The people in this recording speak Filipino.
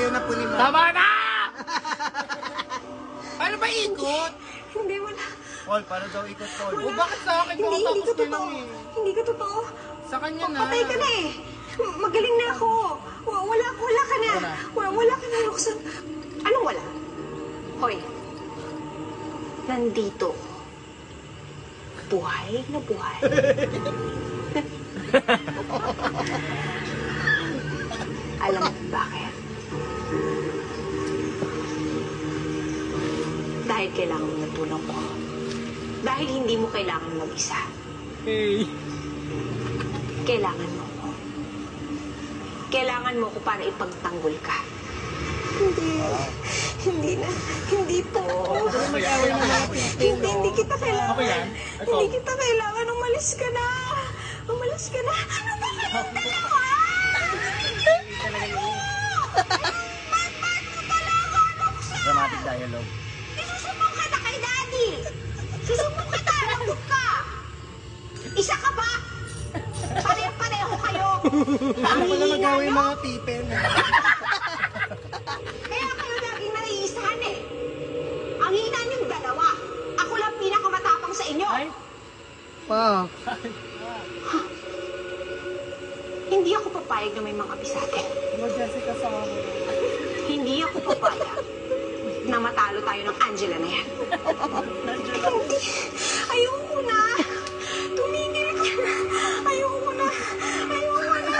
Ayaw na po ni Ma'am. Tama na! Ano ba ikot? Hindi, wala. Paul, para daw ikot, Paul. O bakit sa akin? Hindi ka Tapos na totoo. lang eh. Hindi ka totoo. Sa kanya na. Patay ka na eh. Magaling na ako. Wala ka na. Wala ka na, Roxanne. Anong wala? Hoy. Nandito. Buhay na buhay. Alam mo bakit? Dahil kailangan mo ng tulong ko. Dahil hindi mo kailangan mag-isa. Hey. Kailangan mo ko. Kailangan mo ko para ipagtanggol ka. Hindi na. Hindi po. Hindi kita kailangan. Ako yan? Ito. Hindi kita kailangan. Umalis ka na. Umalis ka na. Ano ba kayong dalawa? Dramatic dialogue. Isusumbong ka na kay Daddy. Susumbong kita. Lagot ka. Isa ka ba? Pareho kayo. Ano pala magawin yung mga tipin? Kaya kayo laging naiisahan eh. Ang hina niyong dalawa. Ako lang pinakamatapang sa inyo. Ay. Wow. Hindi ako papayag na may mga bisate. Jessica sa ako. Hindi ako papayag na matalo tayo ng Angela na yan. Hindi. Ayoko na. Tumigil ka na. Ayoko na. Ayoko na.